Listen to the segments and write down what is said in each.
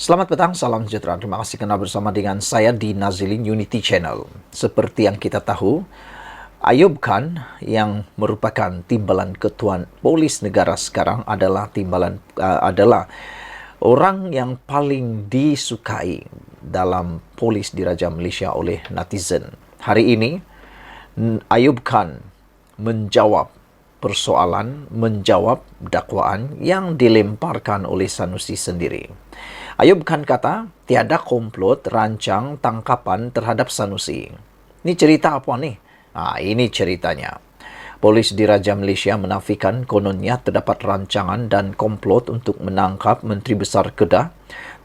Selamat petang, salam sejahtera. Terima kasih kerana bersama dengan saya di Nazilin Unity Channel. Seperti yang kita tahu, Ayub Khan yang merupakan timbalan ketuan polis negara sekarang adalah orang yang paling disukai dalam polis diraja Malaysia oleh netizen. Hari ini Ayub Khan menjawab dakwaan yang dilemparkan oleh Sanusi sendiri. Ayub Khan kata, tiada komplot rancang tangkapan terhadap Sanusi. Ini cerita apa nih? Ini ceritanya. Polis Diraja Malaysia menafikan kononnya terdapat rancangan dan komplot untuk menangkap Menteri Besar Kedah,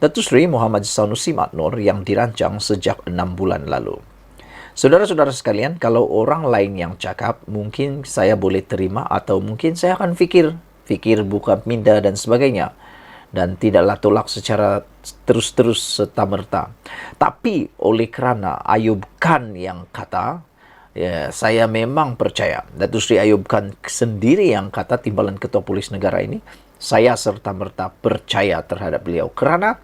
Datuk Seri Muhammad Sanusi Maknor yang dirancang sejak 6 bulan lalu. Saudara-saudara sekalian, kalau orang lain yang cakap, mungkin saya boleh terima atau mungkin saya akan fikir bukan minda dan sebagainya. Dan tidaklah tolak secara terus-terus serta-merta. Tapi oleh kerana Ayub Khan yang kata, saya memang percaya. Datuk Seri Ayub Khan sendiri yang kata timbalan Ketua Polis Negara ini, saya serta-merta percaya terhadap beliau. Kerana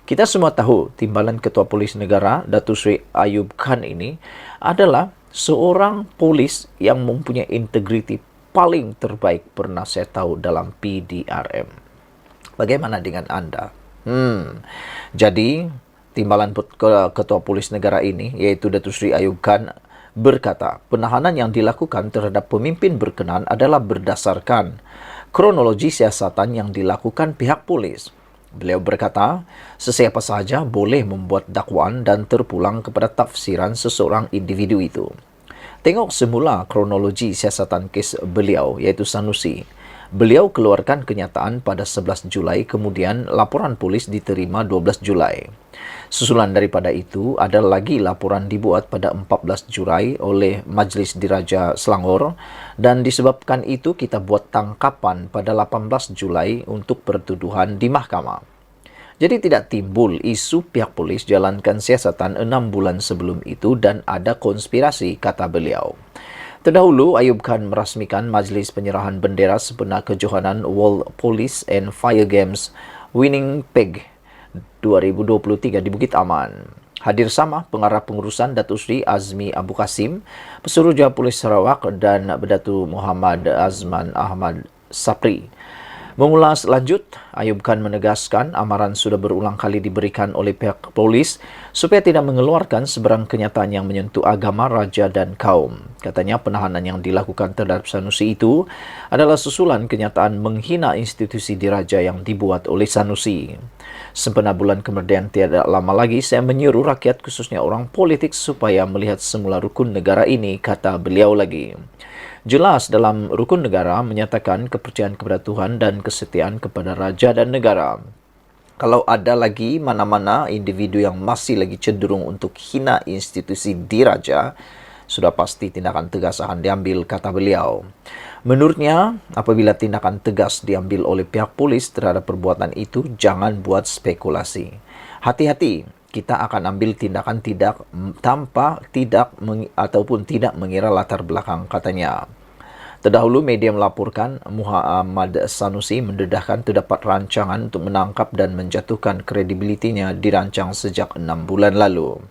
kita semua tahu timbalan Ketua Polis Negara, Datuk Seri Ayub Khan ini adalah seorang polis yang mempunyai integriti paling terbaik pernah saya tahu dalam PDRM. Bagaimana dengan anda? Jadi, timbalan Ketua Polis Negara ini, iaitu Datuk Seri Ayub Khan, berkata, penahanan yang dilakukan terhadap pemimpin berkenaan adalah berdasarkan kronologi siasatan yang dilakukan pihak polis. Beliau berkata, sesiapa sahaja boleh membuat dakwaan dan terpulang kepada tafsiran seseorang individu itu. Tengok semula kronologi siasatan kes beliau, iaitu Sanusi. Beliau keluarkan kenyataan pada 11 Julai, kemudian laporan polis diterima 12 Julai. Susulan daripada itu, ada lagi laporan dibuat pada 14 Julai oleh Majlis Diraja Selangor, dan disebabkan itu kita buat tangkapan pada 18 Julai untuk pertuduhan di mahkamah. Jadi tidak timbul isu pihak polis jalankan siasatan 6 bulan sebelum itu dan ada konspirasi, kata beliau. Terdahulu, Ayub Khan merasmikan Majlis Penyerahan Bendera sempena kejohanan World Police and Fire Games Winnipeg 2023 di Bukit Aman. Hadir sama pengarah pengurusan Datuk Seri Azmi Abu Kasim, Pesuruhjaya Polis Sarawak dan Berdatu Muhammad Azman Ahmad Sapri. Mengulas lanjut, Ayub Khan menegaskan amaran sudah berulang kali diberikan oleh pihak polis supaya tidak mengeluarkan sebarang kenyataan yang menyentuh agama, raja dan kaum. Katanya penahanan yang dilakukan terhadap Sanusi itu adalah susulan kenyataan menghina institusi diraja yang dibuat oleh Sanusi. Sempena bulan kemerdekaan tiada lama lagi, saya menyuruh rakyat khususnya orang politik supaya melihat semula rukun negara ini, kata beliau lagi. Jelas dalam rukun negara menyatakan kepercayaan kepada Tuhan dan kesetiaan kepada raja dan negara. Kalau ada lagi mana-mana individu yang masih lagi cenderung untuk hina institusi diraja, sudah pasti tindakan tegas akan diambil, kata beliau. Menurutnya, apabila tindakan tegas diambil oleh pihak polis terhadap perbuatan itu, jangan buat spekulasi. Hati-hati, kita akan ambil tindakan tidak mengira latar belakang, katanya. Terdahulu media melaporkan Muhammad Sanusi mendedahkan terdapat rancangan untuk menangkap dan menjatuhkan kredibilitinya dirancang sejak 6 bulan lalu.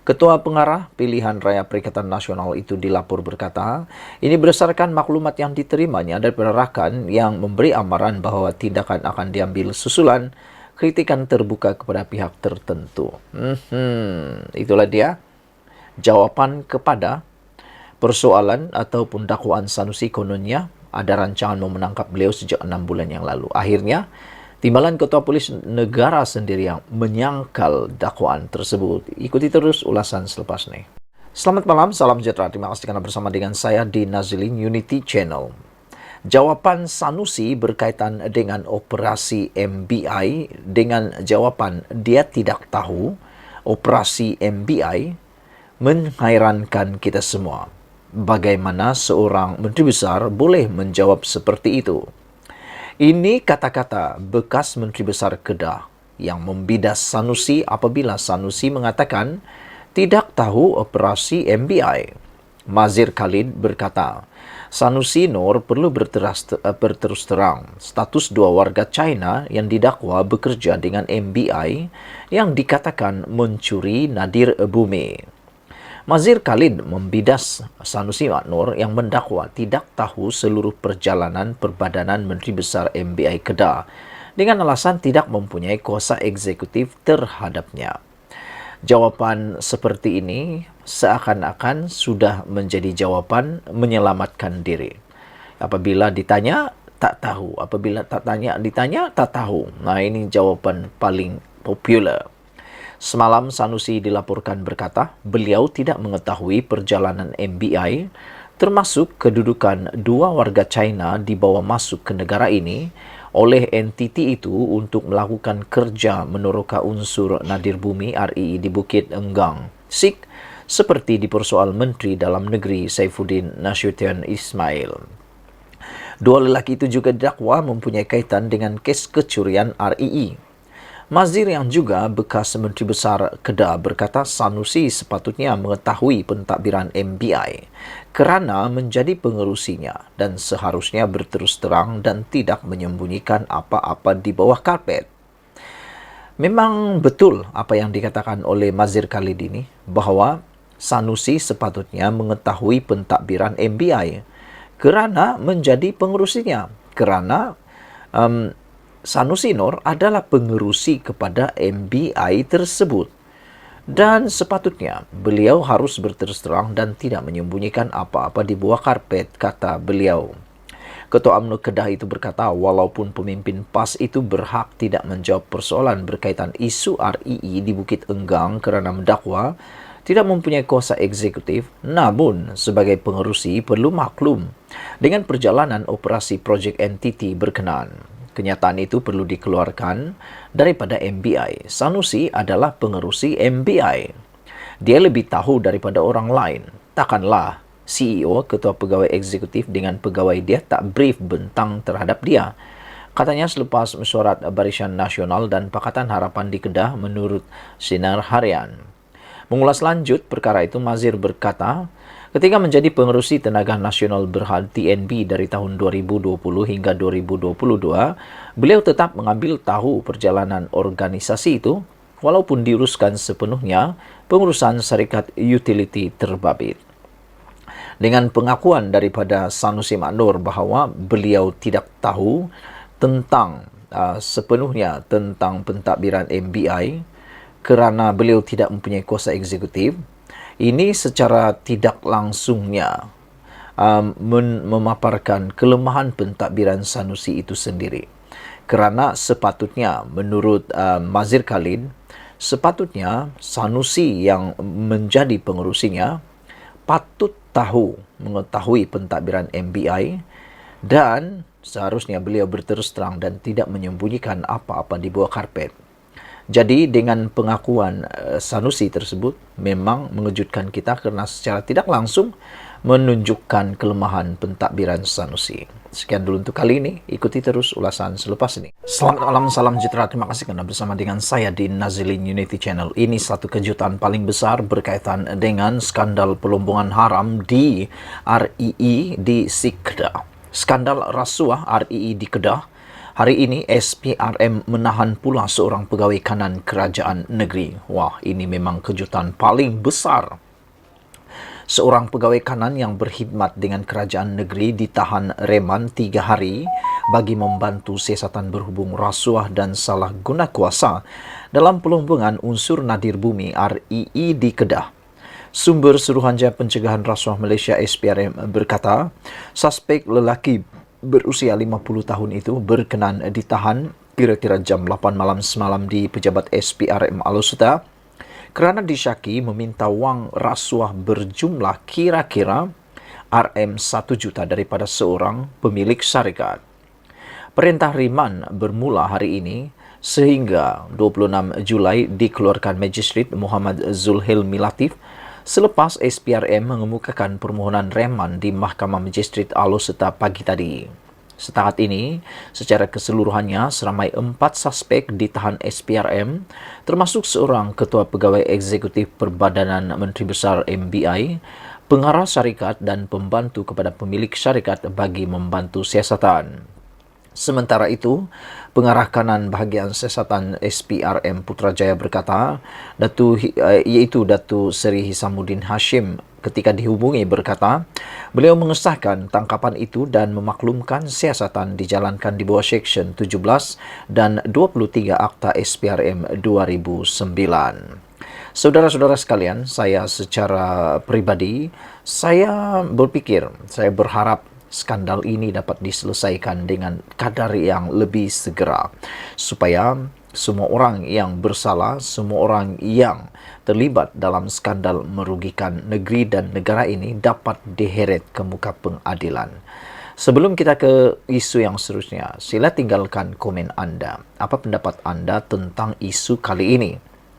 Ketua Pengarah Pilihan Raya Perikatan Nasional itu dilapor berkata, ini berdasarkan maklumat yang diterimanya daripada rakan yang memberi amaran bahawa tindakan akan diambil susulan kritikan terbuka kepada pihak tertentu. Itulah dia jawapan kepada persoalan ataupun dakwaan Sanusi. Kononnya ada rancangan mau menangkap beliau sejak 6 bulan yang lalu. Akhirnya, timbalan Ketua Polis Negara sendiri yang menyangkal dakwaan tersebut. Ikuti terus ulasan selepas ini. Selamat malam, salam sejahtera. Terima kasih kerana bersama dengan saya di Nazilin Unity Channel. Jawapan Sanusi berkaitan dengan operasi MBI dengan jawapan dia tidak tahu operasi MBI menghairankan kita semua. Bagaimana seorang Menteri Besar boleh menjawab seperti itu? Ini kata-kata bekas Menteri Besar Kedah yang membidas Sanusi apabila Sanusi mengatakan tidak tahu operasi MBI. Mazir Khalid berkata, Sanusi Nur perlu berterus terang status dua warga China yang didakwa bekerja dengan MBI yang dikatakan mencuri nadir bumi. Mazir Khalid membidas Sanusi Nur yang mendakwa tidak tahu seluruh perjalanan perbadanan Menteri Besar MBI Kedah dengan alasan tidak mempunyai kuasa eksekutif terhadapnya. Jawapan seperti ini seakan-akan sudah menjadi jawaban menyelamatkan diri. Apabila ditanya, tak tahu. Apabila ditanya, tak tahu. Nah, ini jawaban paling popular. Semalam Sanusi dilaporkan berkata, beliau tidak mengetahui perjalanan MBI, termasuk kedudukan dua warga China dibawa masuk ke negara ini oleh entiti itu untuk melakukan kerja meneroka unsur nadir bumi RII di Bukit Enggang, SIK, seperti dipersoal Menteri Dalam Negeri Saifuddin Nasution Ismail. Dua lelaki itu juga didakwa mempunyai kaitan dengan kes kecurian RII. Mazir yang juga bekas Menteri Besar Kedah berkata Sanusi sepatutnya mengetahui pentadbiran MBI kerana menjadi pengerusinya dan seharusnya berterus terang dan tidak menyembunyikan apa-apa di bawah karpet. Memang betul apa yang dikatakan oleh Mazir Khalid ini bahawa Sanusi sepatutnya mengetahui pentadbiran MBI kerana menjadi pengerusinya, kerana Sanusi Nur adalah pengerusi kepada MBI tersebut. Dan sepatutnya beliau harus berterus terang dan tidak menyembunyikan apa-apa di bawah karpet, kata beliau. Ketua UMNO Kedah itu berkata, walaupun pemimpin PAS itu berhak tidak menjawab persoalan berkaitan isu RII di Bukit Enggang kerana mendakwa tidak mempunyai kuasa eksekutif, namun sebagai pengerusi perlu maklum dengan perjalanan operasi projek entiti berkenaan. Kenyataan itu perlu dikeluarkan daripada MBI. Sanusi adalah pengerusi MBI. Dia lebih tahu daripada orang lain. Takkanlah CEO, Ketua Pegawai Eksekutif dengan pegawai dia tak brief bentang terhadap dia. Katanya selepas mesyuarat Barisan Nasional dan Pakatan Harapan di Kedah menurut Sinar Harian. Mengulas lanjut perkara itu, Mazir berkata, ketika menjadi pengerusi Tenaga Nasional Berhad TNB dari tahun 2020 hingga 2022, beliau tetap mengambil tahu perjalanan organisasi itu walaupun diuruskan sepenuhnya pengurusan syarikat utility terbabit. Dengan pengakuan daripada Sanusi Nur bahawa beliau tidak tahu tentang sepenuhnya tentang pentadbiran MBI kerana beliau tidak mempunyai kuasa eksekutif, ini secara tidak langsungnya memaparkan kelemahan pentadbiran Sanusi itu sendiri. Kerana sepatutnya, menurut Mazir Khalid, sepatutnya Sanusi yang menjadi pengerusinya patut mengetahui pentadbiran MBI dan seharusnya beliau berterus terang dan tidak menyembunyikan apa-apa di bawah karpet. Jadi dengan pengakuan Sanusi tersebut memang mengejutkan kita kerana secara tidak langsung menunjukkan kelemahan pentadbiran Sanusi. Sekian dulu untuk kali ini. Ikuti terus ulasan selepas ini. Selamat malam, salam sejahtera. Terima kasih kerana bersama dengan saya di Nazilin Unity Channel. Ini satu kejutan paling besar berkaitan dengan skandal pelombongan haram di RII di SIK Kedah. Skandal rasuah RII di Kedah. Hari ini, SPRM menahan pula seorang pegawai kanan kerajaan negeri. Wah, ini memang kejutan paling besar. Seorang pegawai kanan yang berkhidmat dengan kerajaan negeri ditahan reman 3 hari bagi membantu siasatan berhubung rasuah dan salah guna kuasa dalam pelombongan unsur nadir bumi RII di Kedah. Sumber Suruhanjaya Pencegahan Rasuah Malaysia SPRM berkata, suspek lelaki berusia 50 tahun itu berkenan ditahan kira-kira jam 8 malam semalam di pejabat SPRM Alor Setar kerana disyaki meminta wang rasuah berjumlah kira-kira RM1 juta daripada seorang pemilik syarikat. Perintah riman bermula hari ini sehingga 26 Julai dikeluarkan Magistrate Muhammad Zulhilmi Latif selepas SPRM mengemukakan permohonan reman di Mahkamah Magistrate Alor Setar pagi tadi. Setakat ini, secara keseluruhannya, seramai 4 suspek ditahan SPRM, termasuk seorang Ketua Pegawai Eksekutif Perbadanan Menteri Besar MBI, pengarah syarikat dan pembantu kepada pemilik syarikat bagi membantu siasatan. Sementara itu, pengarah kanan bahagian siasatan SPRM Putrajaya berkata, iaitu Datuk Seri Hisamuddin Hashim ketika dihubungi berkata, beliau mengesahkan tangkapan itu dan memaklumkan siasatan dijalankan di bawah Seksyen 17 dan 23 Akta SPRM 2009. Saudara-saudara sekalian, saya secara pribadi, saya berharap skandal ini dapat diselesaikan dengan kadar yang lebih segera supaya semua orang yang bersalah, semua orang yang terlibat dalam skandal merugikan negeri dan negara ini dapat diheret ke muka pengadilan. Sebelum kita ke isu yang seterusnya, sila tinggalkan komen anda. Apa pendapat anda tentang isu kali ini?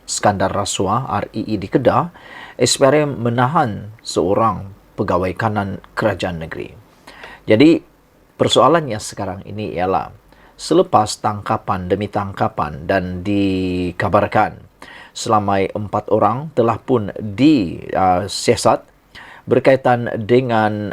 Skandal rasuah RII di Kedah, SPRM menahan seorang pegawai kanan kerajaan negeri. Jadi, persoalannya sekarang ini ialah selepas tangkapan demi tangkapan dan dikabarkan selama 4 orang telah pun disiasat berkaitan dengan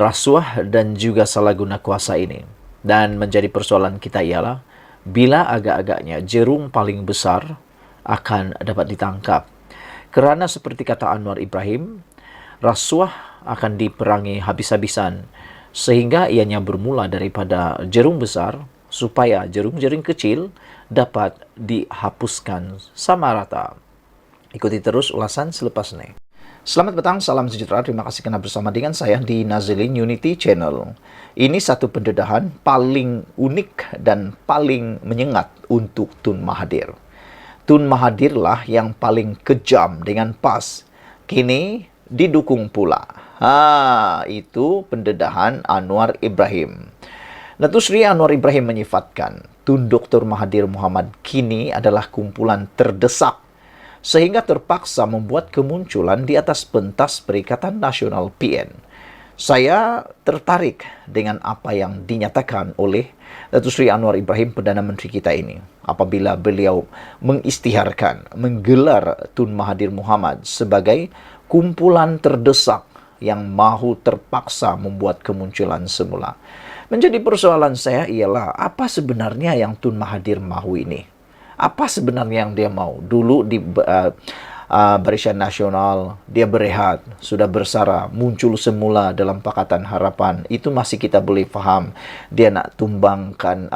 rasuah dan juga salah guna kuasa ini. Dan menjadi persoalan kita ialah bila agak-agaknya jerung paling besar akan dapat ditangkap. Kerana seperti kata Anwar Ibrahim, rasuah akan diperangi habis-habisan sehingga ianya bermula daripada jerung besar supaya jerung-jerung kecil dapat dihapuskan sama rata. Ikuti terus ulasan selepas ini. Selamat petang, salam sejahtera. Terima kasih kerana bersama dengan saya di Nazilin Unity Channel. Ini satu pendedahan paling unik dan paling menyengat untuk Tun Mahathir. Tun Mahathirlah yang paling kejam dengan PAS. Kini didukung pula. Itu pendedahan Anwar Ibrahim. Datuk Seri Anwar Ibrahim menyifatkan Tun Dr. Mahathir Mohamad kini adalah kumpulan terdesak sehingga terpaksa membuat kemunculan di atas pentas Perikatan Nasional PN. Saya tertarik dengan apa yang dinyatakan oleh Datuk Seri Anwar Ibrahim, Perdana Menteri kita ini, apabila beliau mengisytiharkan, menggelar Tun Mahathir Mohamad sebagai kumpulan terdesak yang mahu terpaksa membuat kemunculan semula. Menjadi persoalan saya ialah apa sebenarnya yang Tun Mahathir mahu ini? Apa sebenarnya yang dia mahu? Dulu di Barisan Nasional dia berehat, sudah bersara, muncul semula dalam Pakatan Harapan. Itu masih kita boleh faham. Dia nak tumbangkan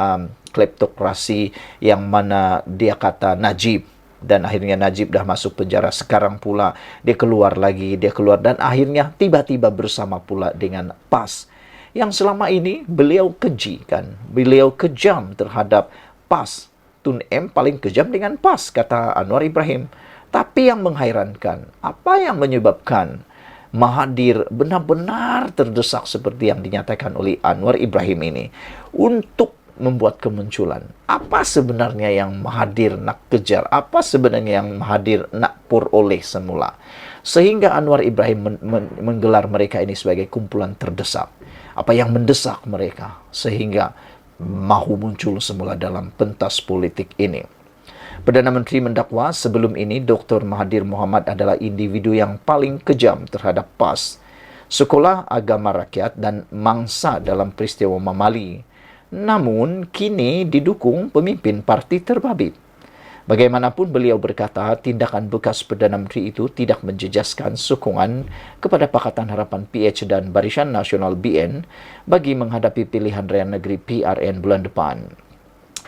kleptokrasi yang mana dia kata Najib. Dan akhirnya Najib dah masuk penjara. Sekarang pula dia keluar lagi, dan akhirnya tiba-tiba bersama pula dengan PAS. Yang selama ini beliau keji kan, beliau kejam terhadap PAS. Tun M paling kejam dengan PAS, kata Anwar Ibrahim. Tapi yang menghairankan, apa yang menyebabkan Mahathir benar-benar terdesak seperti yang dinyatakan oleh Anwar Ibrahim ini untuk membuat kemunculan? Apa sebenarnya yang Mahathir nak kejar? Apa sebenarnya yang Mahathir nak peroleh semula? Sehingga Anwar Ibrahim menggelar mereka ini sebagai kumpulan terdesak. Apa yang mendesak mereka sehingga mahu muncul semula dalam pentas politik ini? Perdana Menteri mendakwa sebelum ini Dr. Mahathir Mohamad adalah individu yang paling kejam terhadap PAS, Sekolah Agama Rakyat dan mangsa dalam peristiwa Mamali. Namun, kini didukung pemimpin parti terbabit. Bagaimanapun beliau berkata, tindakan bekas Perdana Menteri itu tidak menjejaskan sokongan kepada Pakatan Harapan PH dan Barisan Nasional BN bagi menghadapi pilihan raya negeri PRN bulan depan.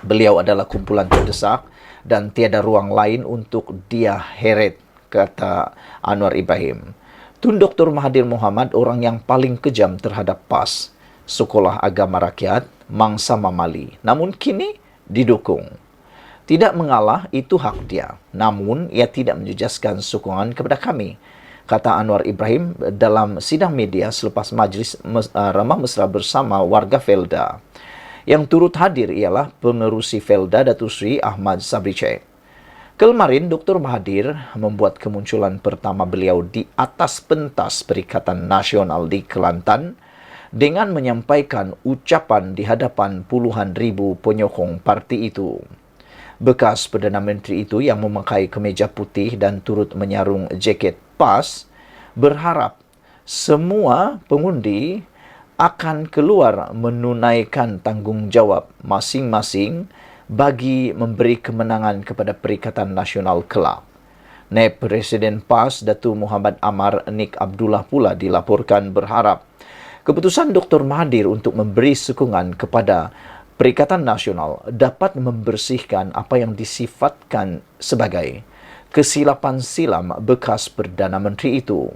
Beliau adalah kumpulan terdesak dan tiada ruang lain untuk dia heret, kata Anwar Ibrahim. Tun Dr. Mahathir Mohamad orang yang paling kejam terhadap PAS, Sekolah Agama Rakyat, mangsa Mamali. Namun kini didukung. Tidak mengalah itu hak dia. Namun ia tidak menjejaskan sokongan kepada kami, kata Anwar Ibrahim dalam sidang media selepas majlis ramah mesra bersama warga Felda. Yang turut hadir ialah pengerusi Felda Datuk Seri Ahmad Sabri Sheikh. Kemarin Dr. Mahathir membuat kemunculan pertama beliau di atas pentas Perikatan Nasional di Kelantan dengan menyampaikan ucapan di hadapan puluhan ribu penyokong parti itu. Bekas Perdana Menteri itu yang memakai kemeja putih dan turut menyarung jaket PAS berharap semua pengundi akan keluar menunaikan tanggungjawab masing-masing bagi memberi kemenangan kepada Perikatan Nasional kelak. Naib Presiden PAS Datuk Muhammad Amar Nik Abdullah pula dilaporkan berharap keputusan Dr. Mahathir untuk memberi sokongan kepada Perikatan Nasional dapat membersihkan apa yang disifatkan sebagai kesilapan silam bekas Perdana Menteri itu.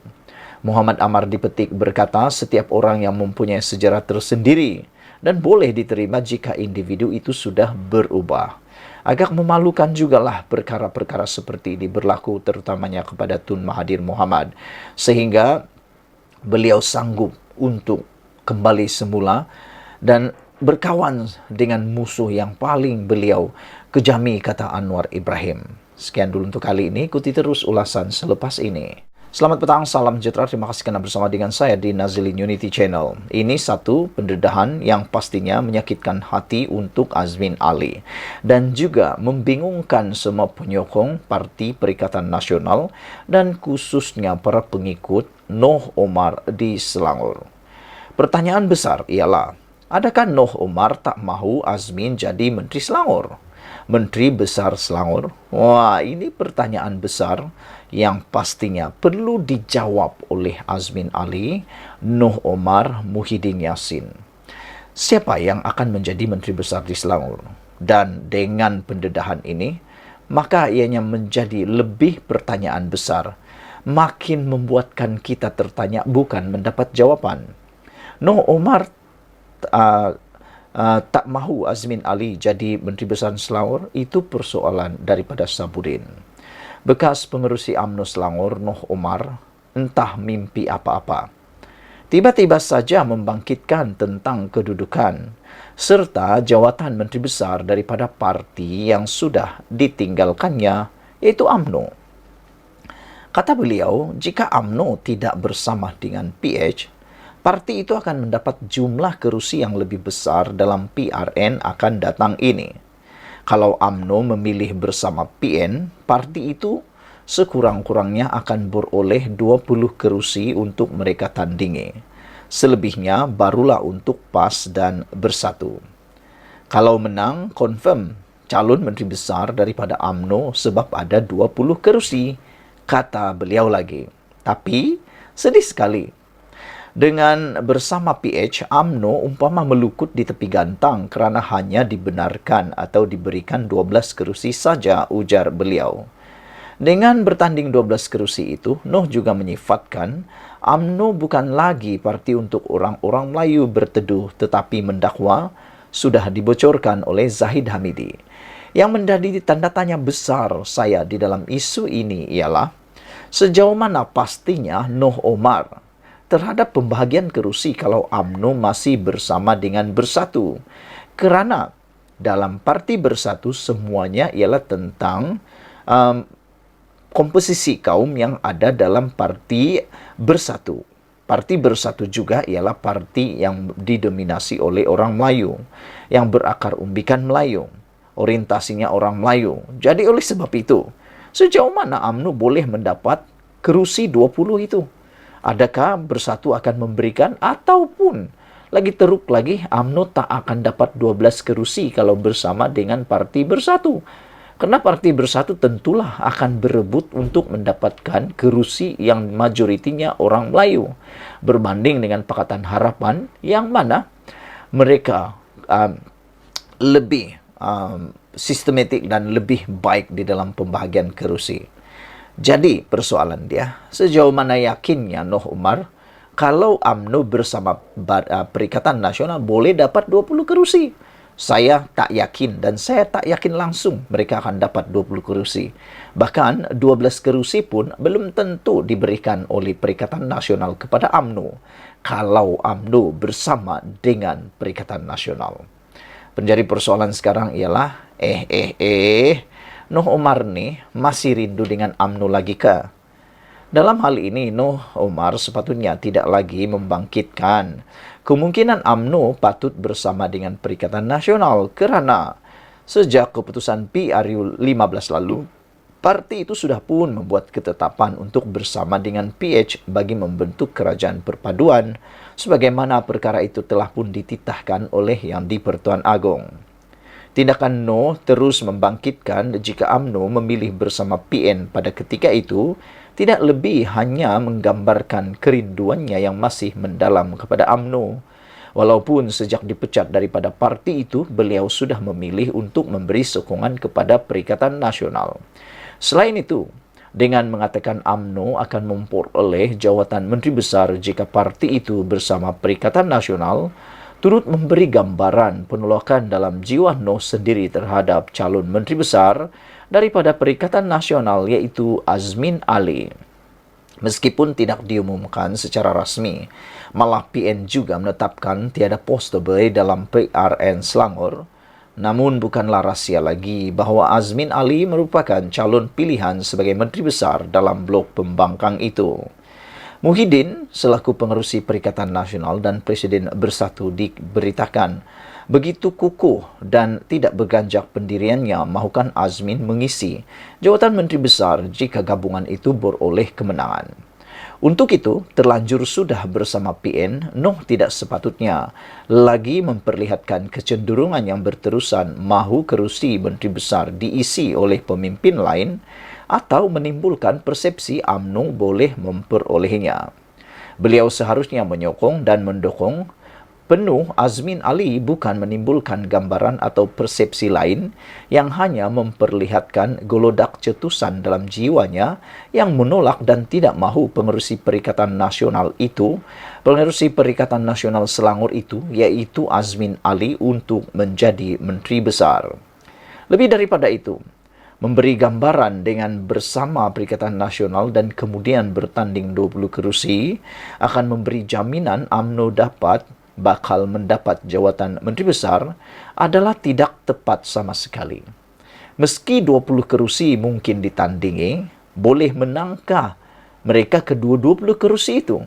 Muhammad Amar dipetik berkata setiap orang yang mempunyai sejarah tersendiri dan boleh diterima jika individu itu sudah berubah. Agak memalukan jugalah perkara-perkara seperti ini berlaku terutamanya kepada Tun Mahathir Mohamad sehingga beliau sanggup untuk kembali semula dan berkawan dengan musuh yang paling beliau kejami, kata Anwar Ibrahim. Sekian dulu untuk kali ini, ikuti terus ulasan selepas ini. Selamat petang, salam sejahtera, terima kasih kerana bersama dengan saya di Nazilin Unity Channel. Ini satu pendedahan yang pastinya menyakitkan hati untuk Azmin Ali dan juga membingungkan semua penyokong Parti Perikatan Nasional dan khususnya para pengikut Noh Omar di Selangor. Pertanyaan besar ialah, adakah Noh Omar tak mahu Azmin jadi Menteri Selangor? Menteri Besar Selangor? Wah, ini pertanyaan besar yang pastinya perlu dijawab oleh Azmin Ali, Noh Omar, Muhyiddin Yassin. Siapa yang akan menjadi Menteri Besar di Selangor? Dan dengan pendedahan ini, maka ianya menjadi lebih pertanyaan besar. Makin membuatkan kita tertanya bukan mendapat jawapan. Noh Omar tak mahu Azmin Ali jadi Menteri Besar Selangor, itu persoalan daripada Sabudin. Bekas pengerusi UMNO Selangor, Noh Omar, entah mimpi apa-apa. Tiba-tiba saja membangkitkan tentang kedudukan serta jawatan Menteri Besar daripada parti yang sudah ditinggalkannya, yaitu UMNO. Kata beliau, jika UMNO tidak bersama dengan PH, parti itu akan mendapat jumlah kerusi yang lebih besar dalam PRN akan datang ini. Kalau UMNO memilih bersama PN, parti itu sekurang-kurangnya akan beroleh 20 kerusi untuk mereka tandingi. Selebihnya barulah untuk PAS dan Bersatu. Kalau menang, confirm calon Menteri Besar daripada UMNO sebab ada 20 kerusi, kata beliau lagi. Tapi, sedih sekali. Dengan bersama PH, UMNO umpama melukut di tepi gantang kerana hanya dibenarkan atau diberikan 12 kerusi saja, ujar beliau. Dengan bertanding 12 kerusi itu, Noh juga menyifatkan UMNO bukan lagi parti untuk orang-orang Melayu berteduh tetapi mendakwa sudah dibocorkan oleh Zahid Hamidi. Yang menjadi tanda tanya besar saya di dalam isu ini ialah sejauh mana pastinya Noh Omar terhadap pembahagian kerusi kalau UMNO masih bersama dengan Bersatu. Kerana dalam Parti Bersatu semuanya ialah tentang komposisi kaum yang ada dalam Parti Bersatu. Parti Bersatu juga ialah parti yang didominasi oleh orang Melayu, yang berakar umbikan Melayu, orientasinya orang Melayu. Jadi oleh sebab itu, sejauh mana UMNO boleh mendapat kerusi 20 itu? Adakah Bersatu akan memberikan ataupun lagi teruk lagi UMNO tak akan dapat 12 kerusi kalau bersama dengan Parti Bersatu? Kerana Parti Bersatu tentulah akan berebut untuk mendapatkan kerusi yang majoritinya orang Melayu berbanding dengan Pakatan Harapan yang mana mereka lebih sistematik dan lebih baik di dalam pembahagian kerusi. Jadi persoalan dia, sejauh mana yakinnya Noh Omar kalau UMNO bersama Perikatan Nasional boleh dapat 20 kerusi? Saya tak yakin dan saya tak yakin langsung mereka akan dapat 20 kerusi. Bahkan 12 kerusi pun belum tentu diberikan oleh Perikatan Nasional kepada UMNO kalau UMNO bersama dengan Perikatan Nasional. Menjadi persoalan sekarang ialah Noh Omar ni masih rindu dengan UMNO lagi ke? Dalam hal ini, Noh Omar sepatutnya tidak lagi membangkitkan kemungkinan UMNO patut bersama dengan Perikatan Nasional kerana sejak keputusan PRU 15 lalu, Parti itu sudah pun membuat ketetapan untuk bersama dengan PH bagi membentuk kerajaan perpaduan, sebagaimana perkara itu telah pun dititahkan oleh Yang di-Pertuan Agong. Tindakan Noh terus membangkitkan jika UMNO memilih bersama PN pada ketika itu, tidak lebih hanya menggambarkan kerinduannya yang masih mendalam kepada UMNO. Walaupun sejak dipecat daripada parti itu, beliau sudah memilih untuk memberi sokongan kepada Perikatan Nasional. Selain itu, dengan mengatakan UMNO akan memperoleh jawatan Menteri Besar jika parti itu bersama Perikatan Nasional, turut memberi gambaran penolakan dalam jiwa Noh sendiri terhadap calon Menteri Besar daripada Perikatan Nasional, yaitu Azmin Ali. Meskipun tidak diumumkan secara rasmi, malah PN juga menetapkan tiada poster dalam PRN Selangor. Namun bukanlah rahsia lagi bahawa Azmin Ali merupakan calon pilihan sebagai Menteri Besar dalam blok pembangkang itu. Muhyiddin selaku pengerusi Perikatan Nasional dan Presiden Bersatu diberitakan begitu kukuh dan tidak berganjak pendiriannya mahukan Azmin mengisi jawatan Menteri Besar jika gabungan itu beroleh kemenangan. Untuk itu, terlanjur sudah bersama PN, Noh tidak sepatutnya lagi memperlihatkan kecenderungan yang berterusan mahu kerusi Menteri Besar diisi oleh pemimpin lain atau menimbulkan persepsi UMNO boleh memperolehnya. Beliau seharusnya menyokong dan mendukung penuh Azmin Ali, bukan menimbulkan gambaran atau persepsi lain yang hanya memperlihatkan golodak cetusan dalam jiwanya yang menolak dan tidak mahu pengerusi Perikatan Nasional itu, pengerusi Perikatan Nasional Selangor itu, yaitu Azmin Ali, untuk menjadi Menteri Besar. Lebih daripada itu, memberi gambaran dengan bersama Perikatan Nasional dan kemudian bertanding 20 kerusi akan memberi jaminan UMNO bakal mendapat jawatan Menteri Besar adalah tidak tepat sama sekali. Meski 20 kerusi mungkin ditandingi, boleh menangkah mereka kedua 20 kerusi itu?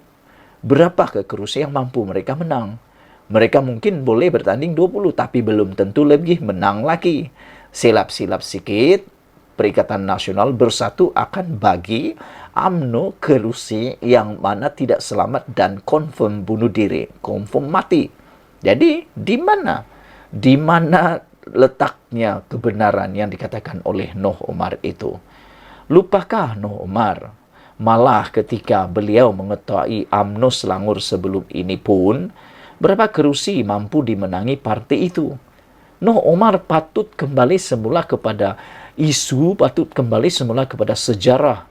Berapa kerusi yang mampu mereka menang? Mereka mungkin boleh bertanding 20, tapi belum tentu lebih menang lagi. Silap-silap sikit, Perikatan Nasional Bersatu akan bagi UMNO kerusi yang mana tidak selamat dan confirm bunuh diri, confirm mati. Jadi, di mana letaknya kebenaran yang dikatakan oleh Noh Omar itu? Lupakah Noh Omar? Malah ketika beliau mengetahui UMNO Selangor sebelum ini pun, berapa kerusi mampu dimenangi parti itu? Noh Omar patut kembali semula kepada patut kembali semula kepada sejarah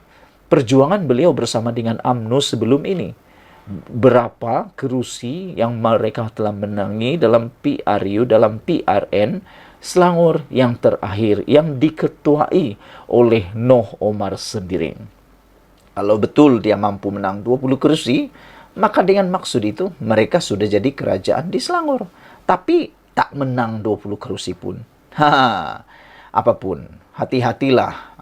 perjuangan beliau bersama dengan UMNO sebelum ini. Berapa kerusi yang mereka telah menangi dalam PRU, dalam PRN Selangor yang terakhir, yang diketuai oleh Noh Omar sendiri. Kalau betul dia mampu menang 20 kerusi, maka dengan maksud itu mereka sudah jadi kerajaan di Selangor. Tapi tak menang 20 kerusi pun. Apapun, hati-hatilah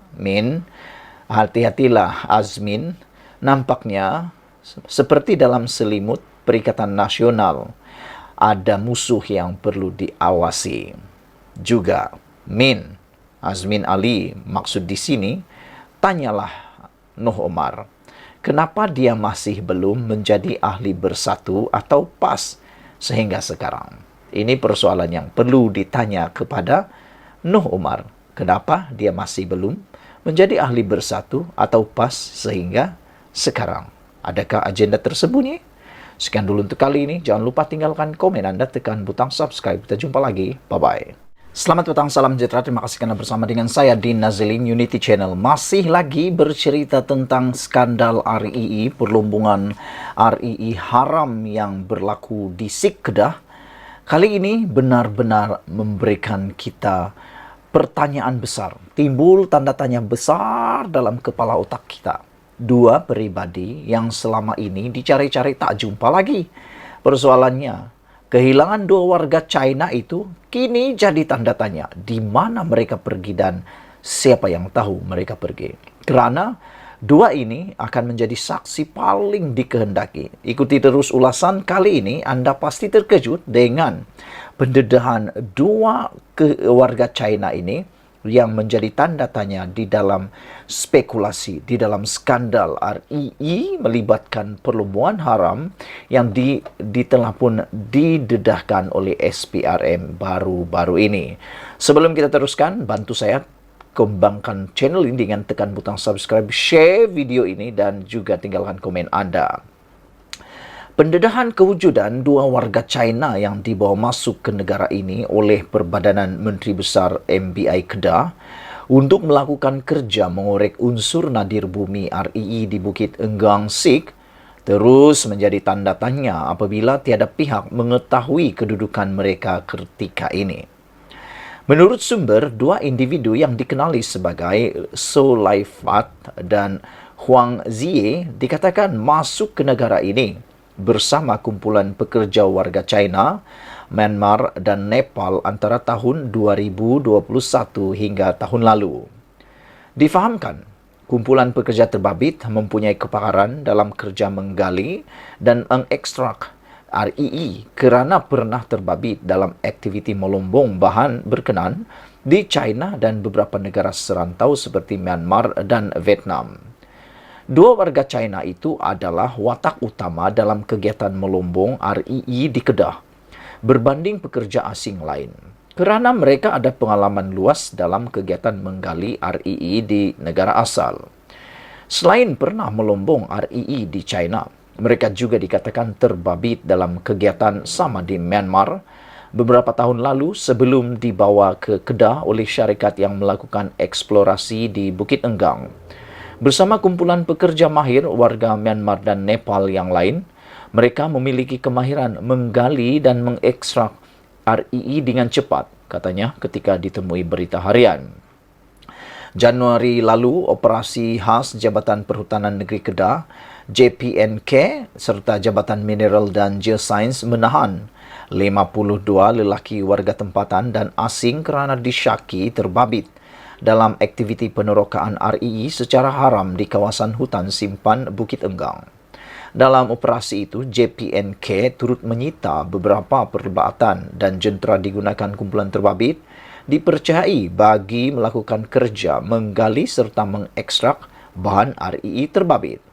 hati-hatilah Azmin. Nampaknya seperti dalam selimut Perikatan Nasional ada musuh yang perlu diawasi. Juga Azmin Ali, maksud di sini, tanyalah Noh Omar, kenapa dia masih belum menjadi ahli bersatu atau PAS sehingga sekarang? Ini persoalan yang perlu ditanya kepada Noh Omar. Kenapa dia masih belum menjadi ahli bersatu atau PAS sehingga sekarang? Adakah agenda tersembunyi? Sekian dulu untuk kali ini. Jangan lupa tinggalkan komen Anda, tekan butang subscribe. Kita jumpa lagi. Bye-bye. Selamat petang, salam sejahtera. Terima kasih karena bersama dengan saya di Nazilin Unity Channel. Masih lagi bercerita tentang skandal RII, perlombongan RII haram yang berlaku di Sik Kedah. Kali ini benar-benar memberikan kita pertanyaan besar. Timbul tanda tanya besar dalam kepala otak kita. Dua pribadi yang selama ini dicari-cari tak jumpa lagi. Persoalannya, kehilangan dua warga China itu kini jadi tanda tanya. Di mana mereka pergi dan siapa yang tahu mereka pergi. Kerana dua ini akan menjadi saksi paling dikehendaki. Ikuti terus ulasan kali ini, Anda pasti terkejut dengan pendedahan dua warga China ini yang menjadi tanda tanya di dalam spekulasi, di dalam skandal RII melibatkan perlumbungan haram yang telah pun didedahkan oleh SPRM baru-baru ini. Sebelum kita teruskan, bantu saya kembangkan channel ini dengan tekan butang subscribe, share video ini, dan juga tinggalkan komen Anda. Pendedahan kewujudan dua warga China yang dibawa masuk ke negara ini oleh Perbadanan Menteri Besar MBI Kedah untuk melakukan kerja mengorek unsur nadir bumi RII di Bukit Enggang Sik terus menjadi tanda tanya apabila tiada pihak mengetahui kedudukan mereka ketika ini. Menurut sumber, dua individu yang dikenali sebagai So Lai Fat dan Huang Ziye dikatakan masuk ke negara ini bersama kumpulan pekerja warga China, Myanmar dan Nepal antara tahun 2021 hingga tahun lalu. Difahamkan, kumpulan pekerja terbabit mempunyai kepakaran dalam kerja menggali dan mengekstrak RII kerana pernah terbabit dalam aktiviti melombong bahan berkenan di China dan beberapa negara serantau seperti Myanmar dan Vietnam. Dua warga China itu adalah watak utama dalam kegiatan melombong RII di Kedah berbanding pekerja asing lain, kerana mereka ada pengalaman luas dalam kegiatan menggali RII di negara asal. Selain pernah melombong RII di China, mereka juga dikatakan terbabit dalam kegiatan sama di Myanmar beberapa tahun lalu sebelum dibawa ke Kedah oleh syarikat yang melakukan eksplorasi di Bukit Enggang. Bersama kumpulan pekerja mahir warga Myanmar dan Nepal yang lain, mereka memiliki kemahiran menggali dan mengekstrak RII dengan cepat, katanya ketika ditemui Berita Harian. Januari lalu, operasi khas Jabatan Perhutanan Negeri Kedah, JPNK, serta Jabatan Mineral dan Geosains menahan 52 lelaki warga tempatan dan asing kerana disyaki terbabit dalam aktiviti penerokaan RII secara haram di kawasan hutan simpan Bukit Enggang. Dalam operasi itu, JPNK turut menyita beberapa perlibatan dan jentera digunakan kumpulan terbabit dipercayai bagi melakukan kerja menggali serta mengekstrak bahan RII terbabit.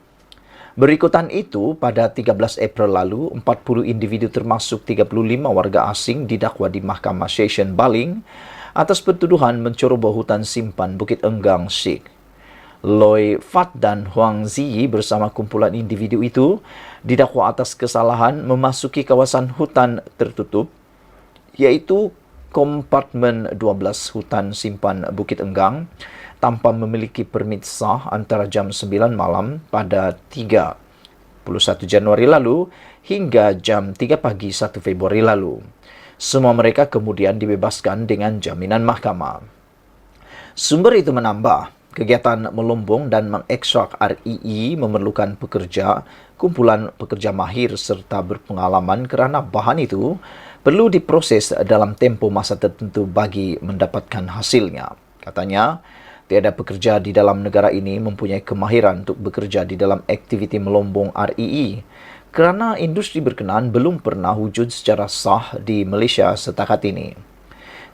Berikutan itu, pada 13 April lalu, 40 individu termasuk 35 warga asing didakwa di Mahkamah Session Baling atas pertuduhan menceroboh hutan simpan Bukit Enggang Sik. Loi Fat dan Huang Ziyi bersama kumpulan individu itu didakwa atas kesalahan memasuki kawasan hutan tertutup, iaitu kompartmen 12 hutan simpan Bukit Enggang tanpa memiliki permit sah antara jam 9 malam pada 31 Januari lalu hingga jam 3 pagi 1 Februari lalu. Semua mereka kemudian dibebaskan dengan jaminan mahkamah. Sumber itu menambah, kegiatan melombong dan mengekstrak RII memerlukan pekerja, kumpulan pekerja mahir serta berpengalaman kerana bahan itu perlu diproses dalam tempoh masa tertentu bagi mendapatkan hasilnya. Katanya, tiada pekerja di dalam negara ini mempunyai kemahiran untuk bekerja di dalam aktiviti melombong RII kerana industri berkenaan belum pernah wujud secara sah di Malaysia setakat ini.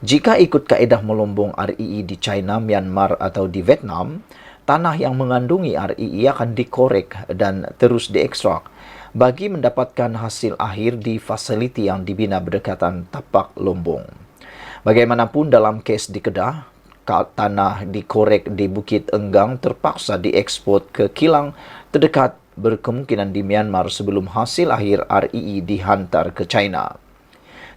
Jika ikut kaedah melombong RII di China, Myanmar atau di Vietnam, tanah yang mengandungi RII akan dikorek dan terus diekstrak bagi mendapatkan hasil akhir di fasiliti yang dibina berdekatan tapak lombong. Bagaimanapun dalam kes di Kedah, tanah dikorek di Bukit Enggang terpaksa diekspor ke kilang terdekat berkemungkinan di Myanmar sebelum hasil akhir RII dihantar ke China.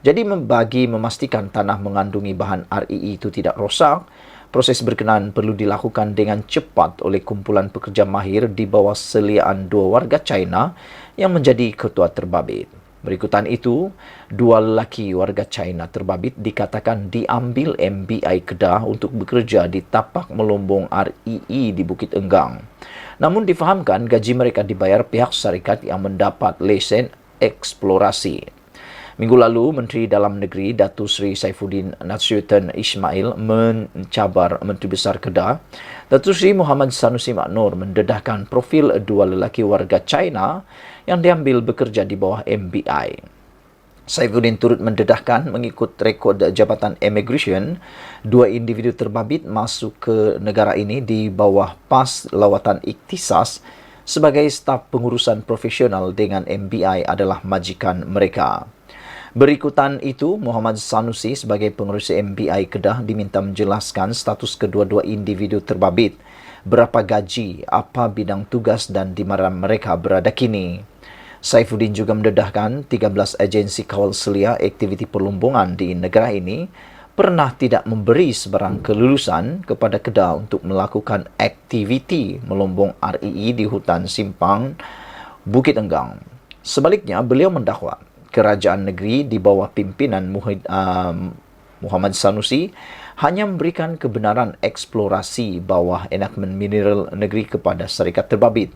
Jadi bagi memastikan tanah mengandungi bahan RII itu tidak rosak, proses berkenaan perlu dilakukan dengan cepat oleh kumpulan pekerja mahir di bawah seliaan dua warga China yang menjadi ketua terbabit. Berikutan itu, dua lelaki warga China terbabit dikatakan diambil MBI Kedah untuk bekerja di tapak melombong RII di Bukit Enggang. Namun difahamkan gaji mereka dibayar pihak syarikat yang mendapat lesen eksplorasi. Minggu lalu, Menteri Dalam Negeri Datuk Seri Saifuddin Nasruddin Ismail mencabar Menteri Besar Kedah, Datuk Seri Muhammad Sanusi Maknor mendedahkan profil dua lelaki warga China yang diambil bekerja di bawah MBI. Saifuddin turut mendedahkan mengikut rekod Jabatan Immigration, 2 individu terbabit masuk ke negara ini di bawah PAS lawatan ikhtisas sebagai staf pengurusan profesional dengan MBI adalah majikan mereka. Berikutan itu, Muhammad Sanusi sebagai pengurus MBI Kedah diminta menjelaskan status kedua-dua individu terbabit, berapa gaji, apa bidang tugas dan di mana mereka berada kini. Saifuddin juga mendedahkan 13 agensi kawal selia aktiviti perlumbungan di negara ini pernah tidak memberi sebarang kelulusan kepada Kedah untuk melakukan aktiviti melumbung RII di hutan Simpang, Bukit Enggang. Sebaliknya, beliau mendakwa kerajaan negeri di bawah pimpinan Muhammad Sanusi hanya memberikan kebenaran eksplorasi bawah enakmen mineral negeri kepada syarikat terbabit.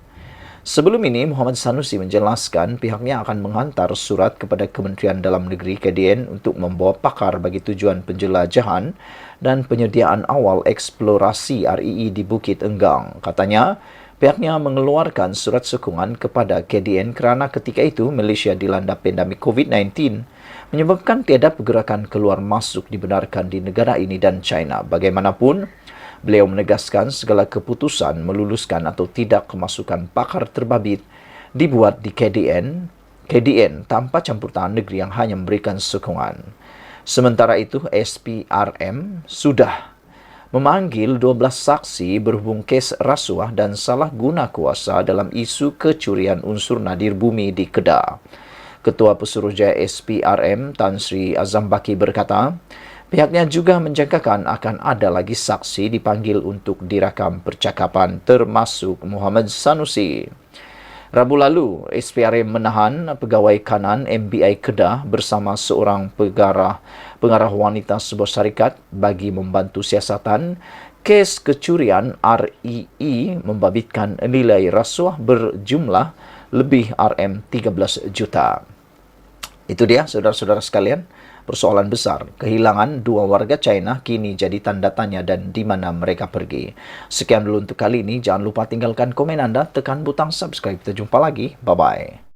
Sebelum ini, Muhammad Sanusi menjelaskan pihaknya akan menghantar surat kepada Kementerian Dalam Negeri KDN untuk membawa pakar bagi tujuan penjelajahan dan penyediaan awal eksplorasi RII di Bukit Enggang. Katanya, pihaknya mengeluarkan surat sokongan kepada KDN kerana ketika itu Malaysia dilanda pandemik COVID-19 menyebabkan tiada pergerakan keluar masuk dibenarkan di negara ini dan China. Bagaimanapun, beliau menegaskan segala keputusan meluluskan atau tidak kemasukan pakar terbabit dibuat di KDN tanpa campur tangan negeri yang hanya memberikan sokongan. Sementara itu, SPRM sudah memanggil 12 saksi berhubung kes rasuah dan salah guna kuasa dalam isu kecurian unsur nadir bumi di Kedah. Ketua Pesuruhjaya SPRM Tan Sri Azam Baki berkata, pihaknya juga menjangkakan akan ada lagi saksi dipanggil untuk dirakam percakapan termasuk Muhammad Sanusi. Rabu lalu, SPRM menahan pegawai kanan MBI Kedah bersama seorang pengarah wanita sebuah syarikat bagi membantu siasatan kes kecurian RII membabitkan nilai rasuah berjumlah lebih RM13 juta. Itu dia, saudara-saudara sekalian. Persoalan besar, kehilangan 2 warga China kini jadi tanda tanya dan di mana mereka pergi. Sekian dulu untuk kali ini. Jangan lupa tinggalkan komen Anda, tekan butang subscribe. Kita jumpa lagi. Bye-bye.